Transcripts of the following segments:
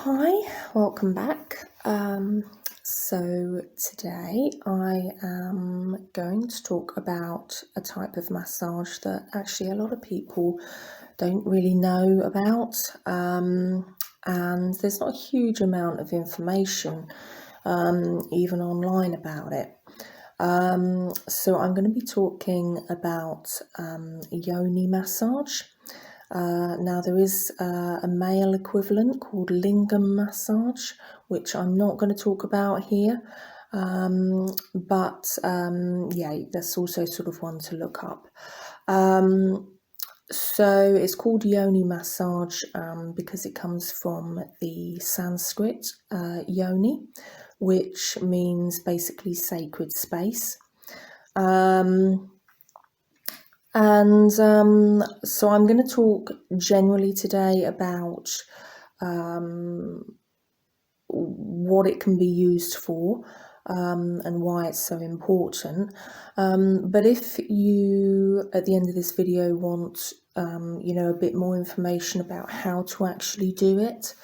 Hi, welcome back. So today I am going to talk about a type of massage that actually a lot of people don't really know about, and there's not a huge amount of information, even online about it. So I'm going to be talking about Yoni Massage. Now there is a male equivalent called Lingam Massage, which I'm not going to talk about here, but yeah, that's also sort of one to look up. So it's called Yoni Massage because it comes from the Sanskrit Yoni, which means basically sacred space. So I'm going to talk generally today about what it can be used for and why it's so important. But if you, at the end of this video, want a bit more information about how to actually do it,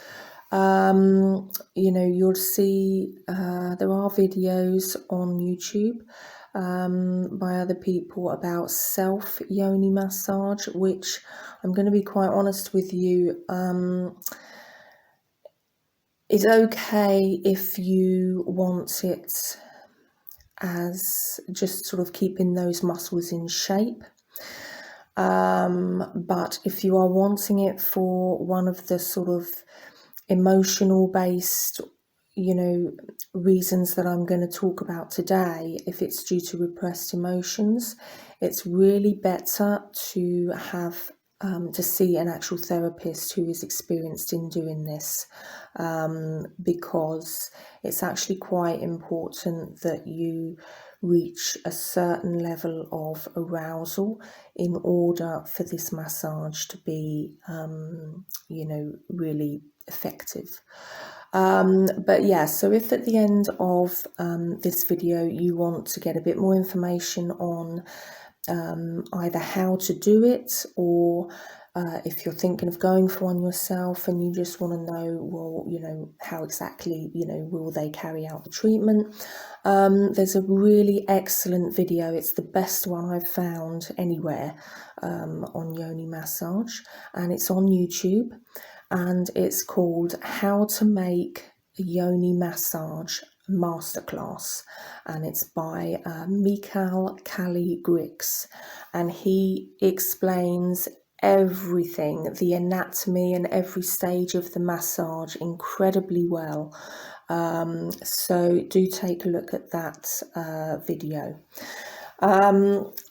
you'll see there are videos on YouTube by other people about self yoni massage, which I'm going to be quite honest with you, is okay if you want it as just sort of keeping those muscles in shape. But if you are wanting it for one of the sort of emotional based reasons that I'm going to talk about today, if it's due to repressed emotions, it's really better to have to see an actual therapist who is experienced in doing this, because it's actually quite important that you reach a certain level of arousal in order for this massage to be really effective. But yeah, so if at the end of this video you want to get a bit more information on either how to do it, or if you're thinking of going for one yourself and you just want to know, well, how exactly, will they carry out the treatment? There's a really excellent video. It's the best one I've found anywhere on Yoni Massage, and it's on YouTube, and it's called How to Make a Yoni Massage Masterclass, and it's by Michel Kali Griks, and he explains everything, the anatomy and every stage of the massage incredibly well. So do take a look at that video.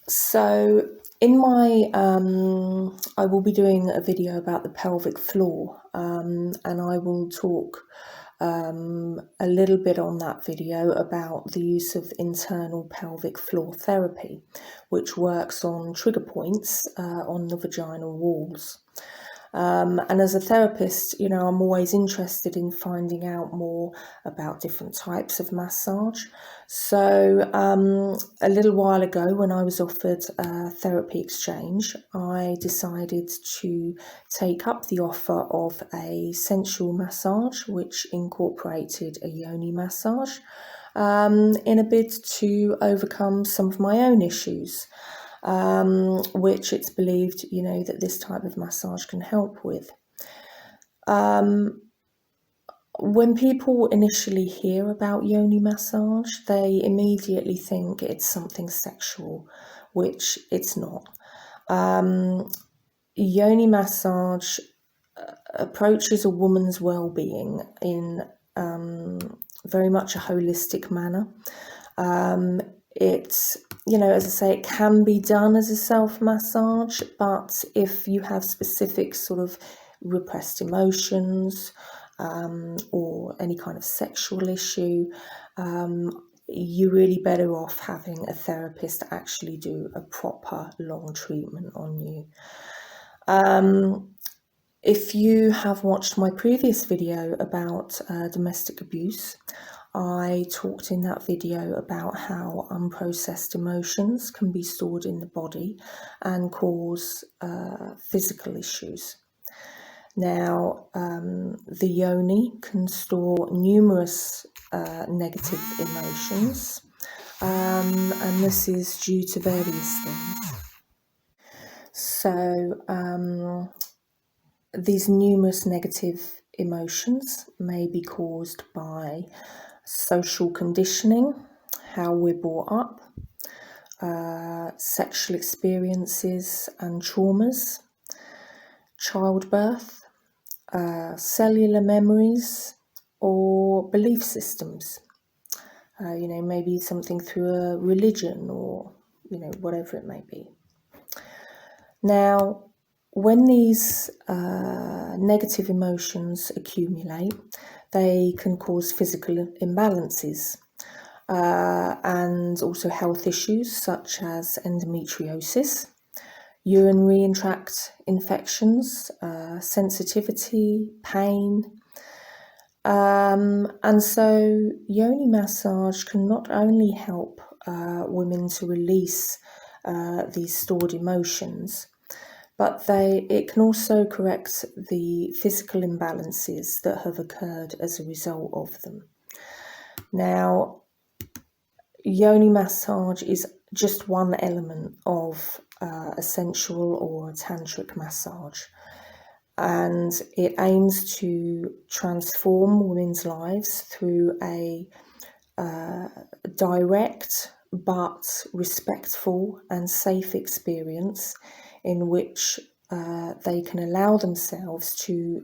So in my, I will be doing a video about the pelvic floor, and I will talk a little bit on that video about the use of internal pelvic floor therapy, which works on trigger points on the vaginal walls. And as a therapist, I'm always interested in finding out more about different types of massage. So a little while ago, when I was offered a therapy exchange, I decided to take up the offer of a sensual massage, which incorporated a yoni massage, in a bid to overcome some of my own issues, which it's believed, that this type of massage can help with. When people initially hear about yoni massage, they immediately think it's something sexual, which it's not. Yoni massage approaches a woman's well-being in very much a holistic manner. It's, as I say, it can be done as a self-massage, but if you have specific sort of repressed emotions or any kind of sexual issue, you're really better off having a therapist actually do a proper long treatment on you. If you have watched my previous video about domestic abuse, I talked in that video about how unprocessed emotions can be stored in the body and cause physical issues. Now, the yoni can store numerous negative emotions, and this is due to various things. So, these numerous negative emotions may be caused by social conditioning, how we're brought up, sexual experiences and traumas, childbirth, cellular memories, or belief systems. Maybe something through a religion or, whatever it may be. Now, when these negative emotions accumulate, they can cause physical imbalances and also health issues such as endometriosis, urinary tract infections, sensitivity, pain. And so yoni massage can not only help women to release these stored emotions, but it can also correct the physical imbalances that have occurred as a result of them. Now, yoni massage is just one element of a sensual or a tantric massage, and it aims to transform women's lives through a direct but respectful and safe experience in which they can allow themselves to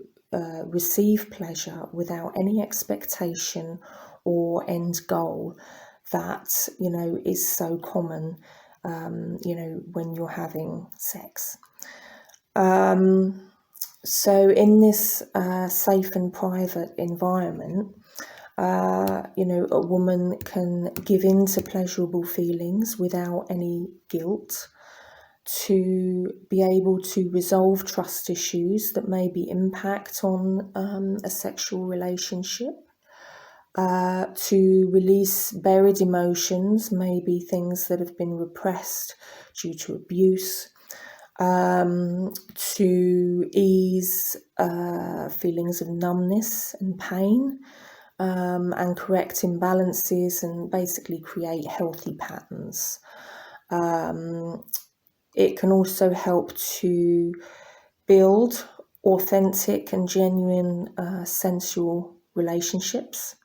receive pleasure without any expectation or end goal that, is so common, when you're having sex. So in this safe and private environment, a woman can give in to pleasurable feelings without any guilt, to be able to resolve trust issues that maybe impact on a sexual relationship, to release buried emotions, maybe things that have been repressed due to abuse, to ease feelings of numbness and pain, and correct imbalances and basically create healthy patterns. It can also help to build authentic and genuine sensual relationships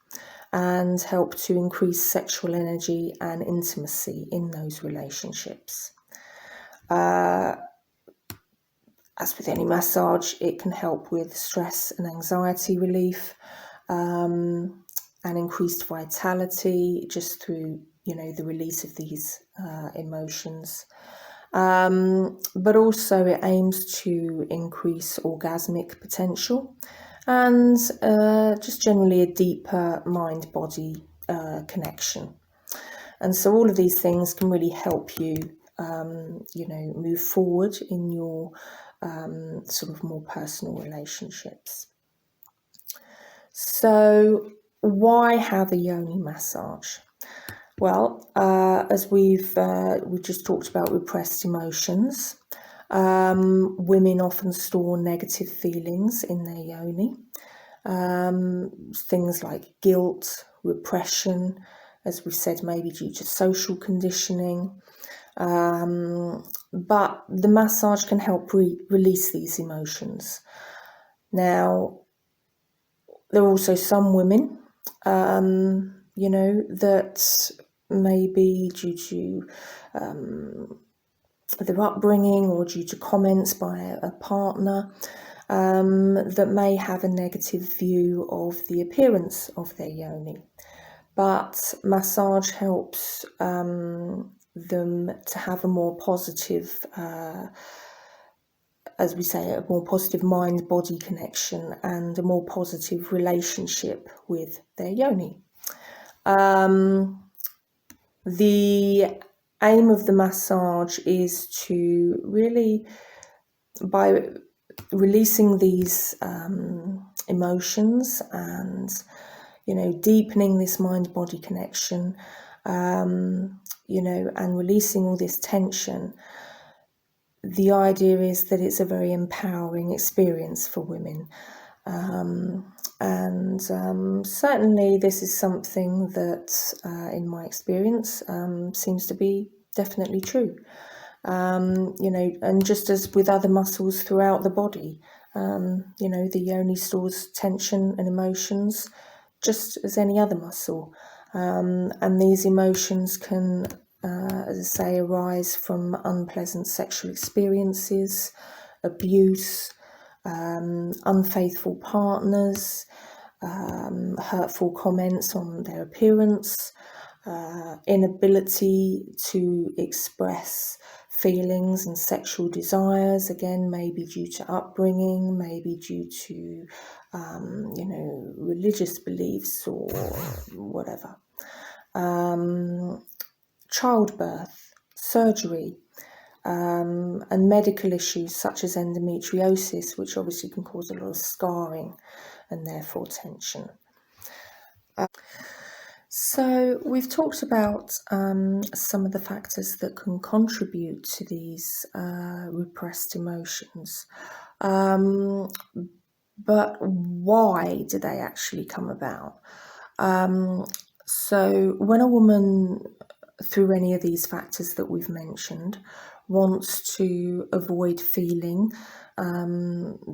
and help to increase sexual energy and intimacy in those relationships. As with any massage, it can help with stress and anxiety relief, and increased vitality just through, the release of these emotions. But also it aims to increase orgasmic potential and just generally a deeper mind-body connection. And so all of these things can really help you, move forward in your sort of more personal relationships. So why have a yoni massage? Well, as we've just talked about repressed emotions, women often store negative feelings in their yoni. Things like guilt, repression, as we've said, maybe due to social conditioning. But the massage can help release these emotions. Now, there are also some women, that maybe due to their upbringing or due to comments by a partner, that may have a negative view of the appearance of their yoni. But massage helps them to have a more positive, as we say, a more positive mind-body connection and a more positive relationship with their yoni. The aim of the massage is to really, by releasing these emotions and, deepening this mind-body connection, and releasing all this tension, the idea is that it's a very empowering experience for women. Certainly this is something that, in my experience, seems to be definitely true. And just as with other muscles throughout the body, the yoni stores tension and emotions just as any other muscle. And these emotions can, as I say, arise from unpleasant sexual experiences, abuse, unfaithful partners, hurtful comments on their appearance, inability to express feelings and sexual desires, again, maybe due to upbringing, maybe due to, religious beliefs or whatever. Childbirth, surgery, and medical issues such as endometriosis, which obviously can cause a lot of scarring and therefore tension. So we've talked about some of the factors that can contribute to these repressed emotions. But why do they actually come about? So when a woman, through any of these factors that we've mentioned, wants to avoid feeling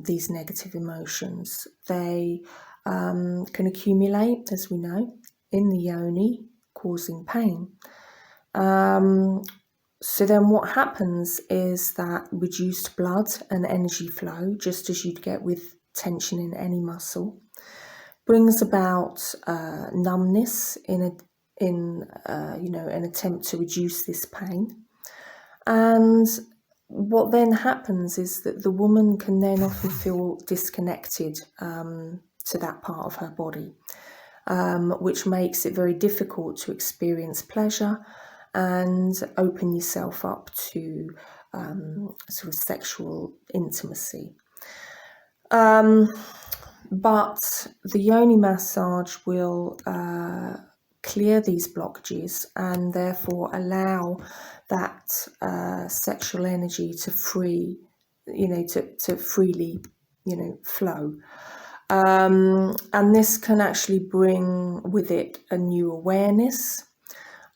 these negative emotions, they can accumulate, as we know, in the yoni, causing pain. So then what happens is that reduced blood and energy flow, just as you'd get with tension in any muscle, brings about numbness in an attempt to reduce this pain. And what then happens is that the woman can then often feel disconnected to that part of her body, which makes it very difficult to experience pleasure and open yourself up to sort of sexual intimacy. But the Yoni massage will clear these blockages and therefore allow that sexual energy to freely, flow. And this can actually bring with it a new awareness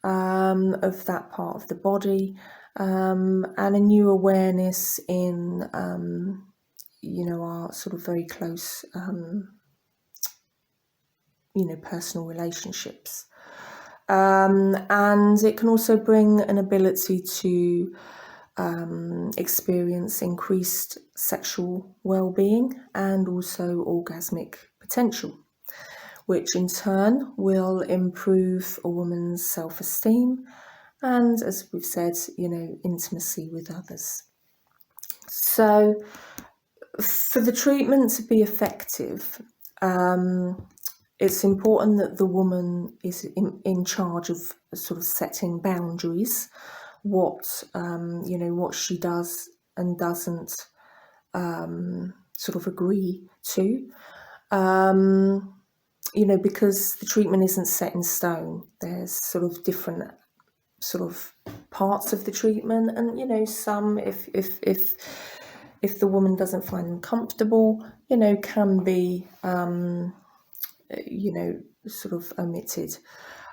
of that part of the body, and a new awareness in our sort of very close personal relationships, and it can also bring an ability to experience increased sexual well-being and also orgasmic potential, which in turn will improve a woman's self-esteem and, as we've said, intimacy with others. So for the treatment to be effective, it's important that the woman is in charge of sort of setting boundaries, what she does and doesn't sort of agree to, because the treatment isn't set in stone. There's sort of different sort of parts of the treatment, and some, if the woman doesn't find them comfortable, can be sort of omitted.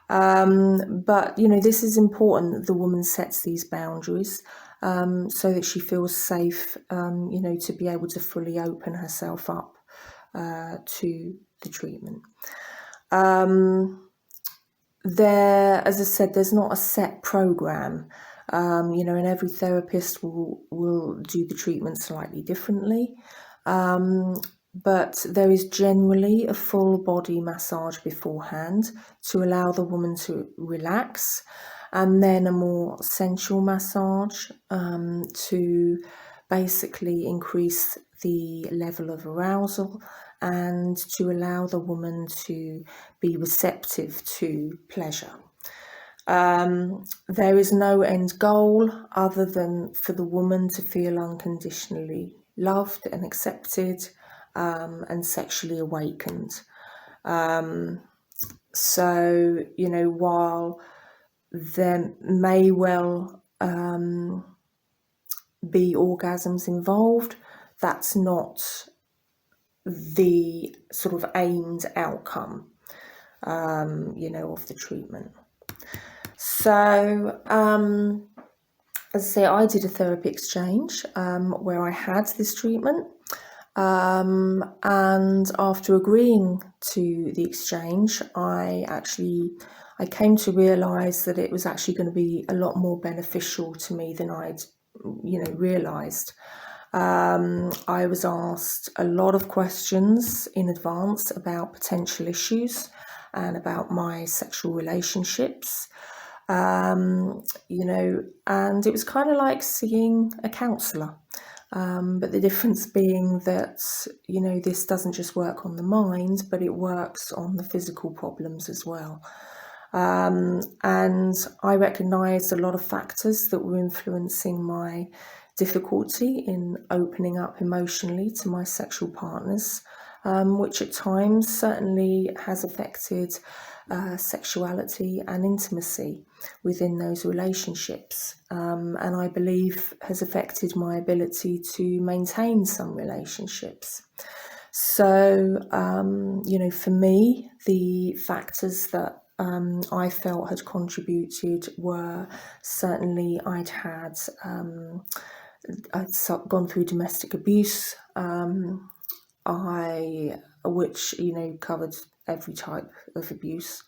But this is important that the woman sets these boundaries, so that she feels safe, to be able to fully open herself up to the treatment. As I said, there's not a set program, and every therapist will do the treatment slightly differently. But there is generally a full body massage beforehand to allow the woman to relax, and then a more sensual massage to basically increase the level of arousal and to allow the woman to be receptive to pleasure. There is no end goal other than for the woman to feel unconditionally loved and accepted, and sexually awakened. So, while there may well be orgasms involved. That's not the sort of aimed outcome, of the treatment. So, as I say, I did a therapy exchange where I had this treatment. And after agreeing to the exchange, I came to realise that it was actually going to be a lot more beneficial to me than I'd, realised. I was asked a lot of questions in advance about potential issues and about my sexual relationships. And it was kind of like seeing a counsellor. But the difference being that, this doesn't just work on the mind, but it works on the physical problems as well. And I recognised a lot of factors that were influencing my difficulty in opening up emotionally to my sexual partners, which at times certainly has affected sexuality and intimacy within those relationships, and I believe has affected my ability to maintain some relationships. So, for me, the factors that I felt had contributed were certainly I'd gone through domestic abuse, which covered every type of abuse.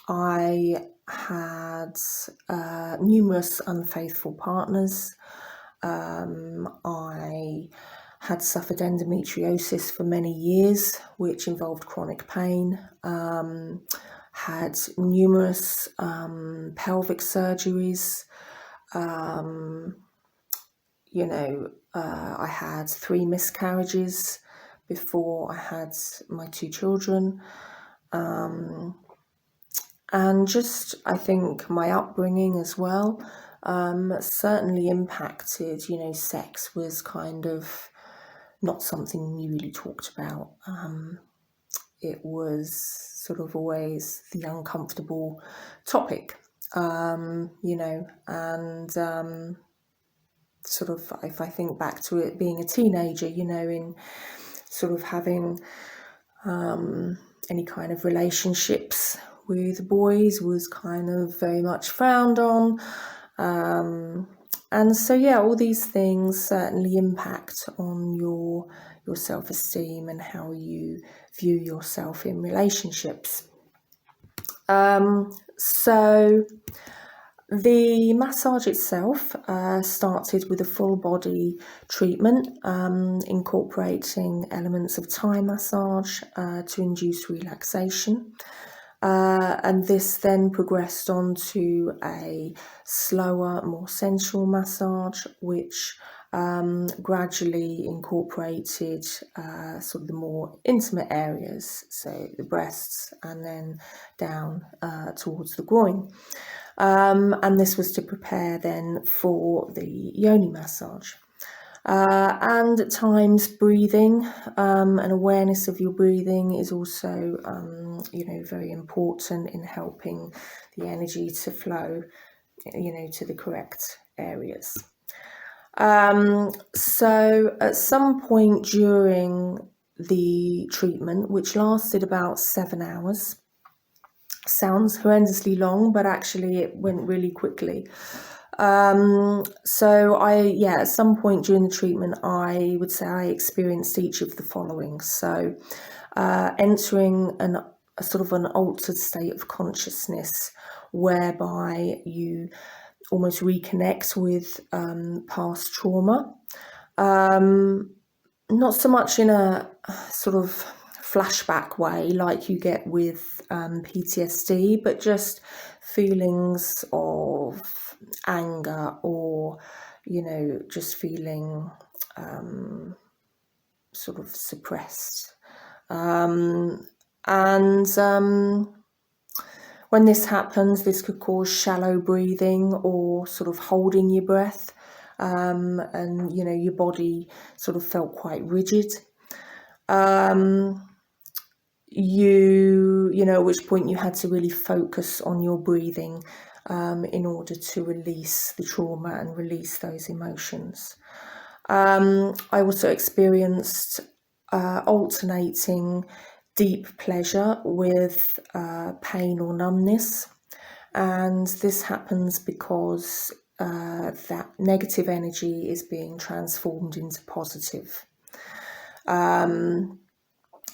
I had numerous unfaithful partners. I had suffered endometriosis for many years, which involved chronic pain. Had numerous pelvic surgeries. I had 3 miscarriages before I had my 2 children. And just, I think, my upbringing as well certainly impacted. Sex was kind of not something we really talked about. It was sort of always the uncomfortable topic, and sort of, if I think back to it being a teenager, in sort of having any kind of relationships with boys was kind of very much frowned on. And so, all these things certainly impact on your self-esteem and how you view yourself in relationships. So the massage itself started with a full body treatment, incorporating elements of Thai massage to induce relaxation. And this then progressed on to a slower, more sensual massage, which gradually incorporated sort of the more intimate areas, so the breasts and then down towards the groin. And this was to prepare then for the Yoni massage. And at times breathing and awareness of your breathing is also, very important in helping the energy to flow, to the correct areas. So at some point during the treatment, which lasted about 7 hours, sounds horrendously long, but actually it went really quickly. So at some point during the treatment, I would say I experienced each of the following. So, entering a sort of an altered state of consciousness, whereby you almost reconnect with past trauma. Not so much in a sort of flashback way like you get with PTSD, but just feelings of anger or, just feeling sort of suppressed. When this happens, this could cause shallow breathing or sort of holding your breath, and your body sort of felt quite rigid. At which point you had to really focus on your breathing, in order to release the trauma and release those emotions. I also experienced alternating deep pleasure with pain or numbness, and this happens because that negative energy is being transformed into positive.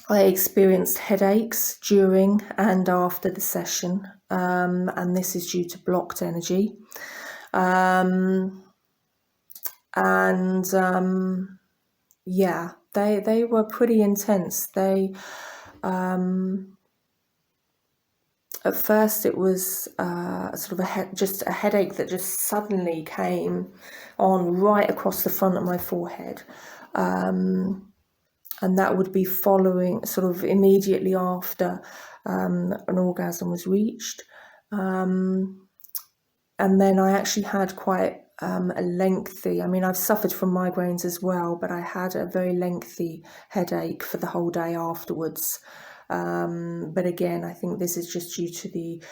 I experienced headaches during and after the session, and this is due to blocked energy. Yeah, they were pretty intense. At first it was sort of just a headache that just suddenly came on right across the front of my forehead. And that would be following sort of immediately after an orgasm was reached. And then I actually had quite a lengthy, I mean, I've suffered from migraines as well, but I had a very lengthy headache for the whole day afterwards. But again, I think this is just due to the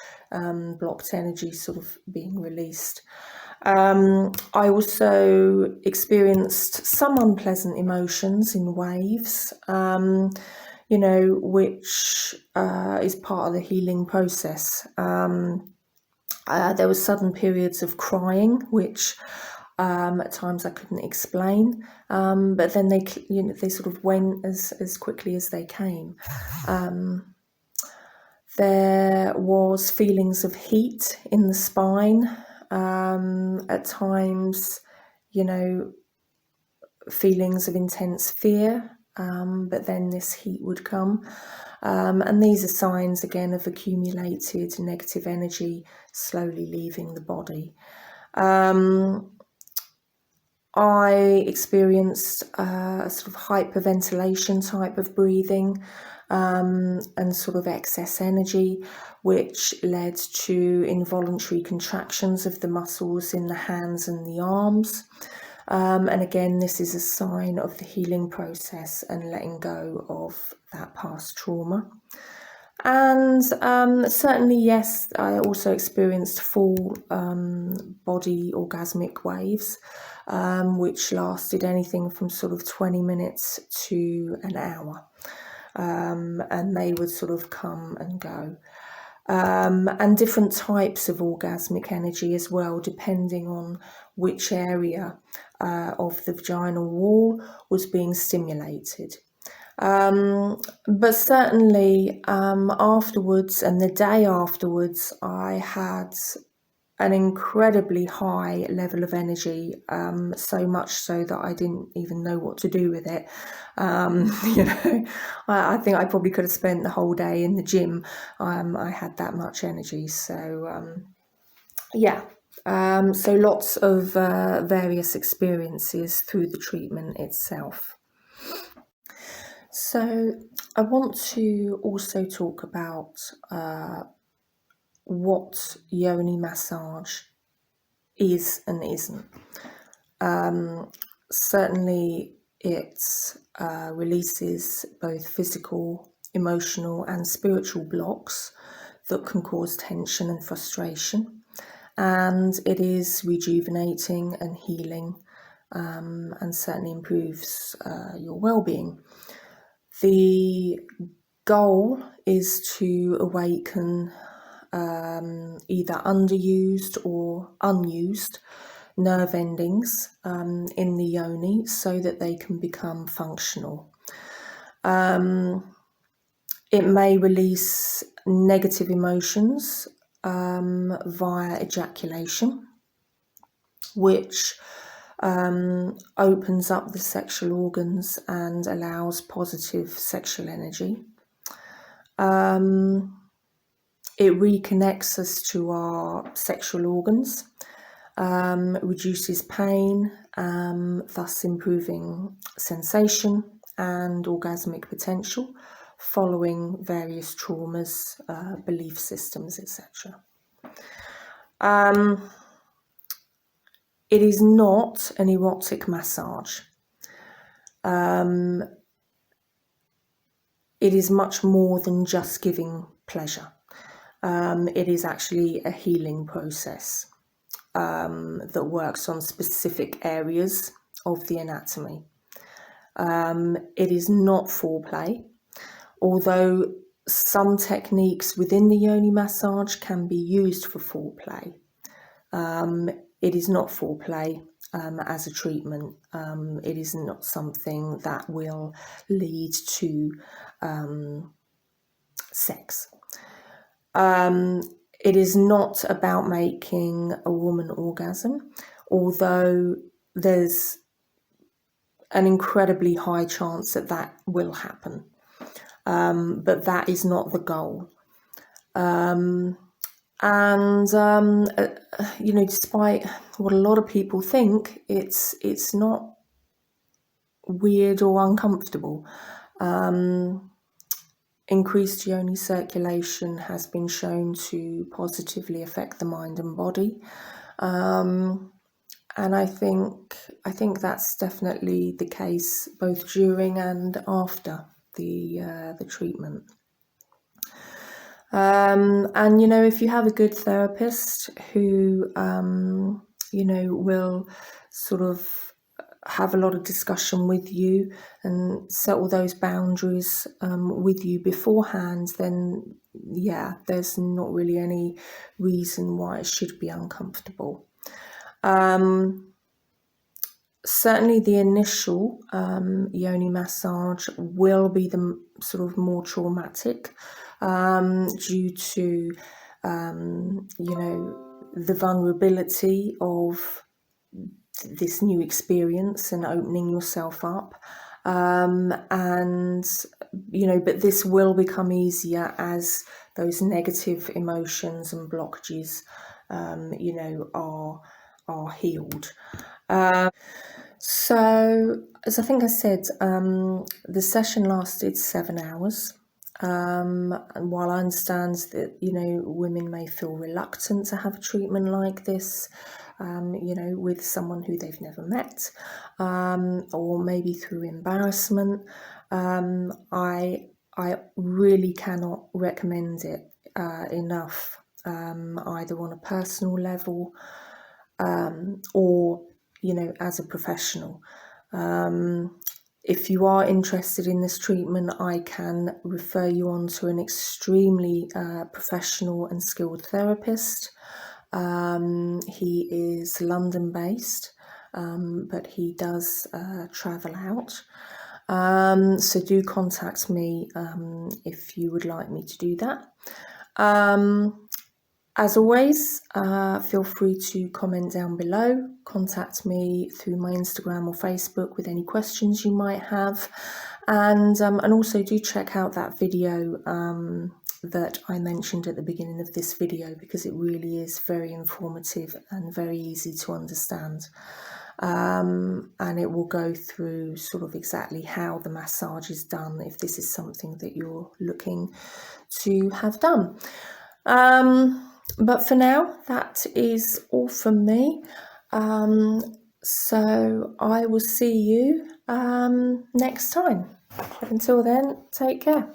blocked energy sort of being released. I also experienced some unpleasant emotions in waves, you know, which is part of the healing process. There were sudden periods of crying, which at times I couldn't explain, but then they sort of went as quickly as they came. There was feelings of heat in the spine. At times, you know, feelings of intense fear, but then this heat would come. And these are signs, again, of accumulated negative energy slowly leaving the body. I experienced a sort of hyperventilation type of breathing, and sort of excess energy, which led to involuntary contractions of the muscles in the hands and the arms. And again, this is a sign of the healing process and letting go of that past trauma. And certainly, yes, I also experienced full body orgasmic waves, which lasted anything from sort of 20 minutes to an hour. And they would sort of come and go. And different types of orgasmic energy as well, depending on which area of the vaginal wall was being stimulated. But certainly afterwards and the day afterwards, I had an incredibly high level of energy, so much so that I didn't even know what to do with it. You know, I think I probably could have spent the whole day in the gym. I had that much energy. So yeah, so lots of various experiences through the treatment itself. So I want to also talk about what Yoni massage is and isn't. Certainly it releases both physical, emotional and spiritual blocks that can cause tension and frustration, and it is rejuvenating and healing, and certainly improves your well-being. The goal is to awaken either underused or unused nerve endings in the yoni so that they can become functional. It may release negative emotions via ejaculation, which opens up the sexual organs and allows positive sexual energy. It reconnects us to our sexual organs, reduces pain, thus improving sensation and orgasmic potential following various traumas, belief systems, etc. It is not an erotic massage. It is much more than just giving pleasure. It is actually a healing process that works on specific areas of the anatomy. It is not foreplay, although some techniques within the Yoni massage can be used for foreplay. It is not foreplay as a treatment. It is not something that will lead to sex. It is not about making a woman orgasm, although there's an incredibly high chance that that will happen. But that is not the goal. You know, despite what a lot of people think, it's not weird or uncomfortable. Increased yoni circulation has been shown to positively affect the mind and body. And I think that's definitely the case both during and after the treatment. And you know, if you have a good therapist who you know, will sort of have a lot of discussion with you and settle those boundaries with you beforehand, then yeah, there's not really any reason why it should be uncomfortable. Certainly the initial yoni massage will be the sort of more traumatic due to you know, the vulnerability of this new experience and opening yourself up, and you know, but this will become easier as those negative emotions and blockages you know, are healed. So as I think I said, the session lasted 7 hours. And while I understand that, you know, women may feel reluctant to have a treatment like this, you know, with someone who they've never met, or maybe through embarrassment, I really cannot recommend it enough, either on a personal level or, you know, as a professional. If you are interested in this treatment, I can refer you on to an extremely professional and skilled therapist. He is London based, but he does travel out. So do contact me if you would like me to do that. As always, feel free to comment down below, contact me through my Instagram or Facebook with any questions you might have, and also do check out that video that I mentioned at the beginning of this video, because it really is very informative and very easy to understand, and it will go through sort of exactly how the massage is done if this is something that you're looking to have done. But for now, that is all from me. So I will see you next time. But until then, take care.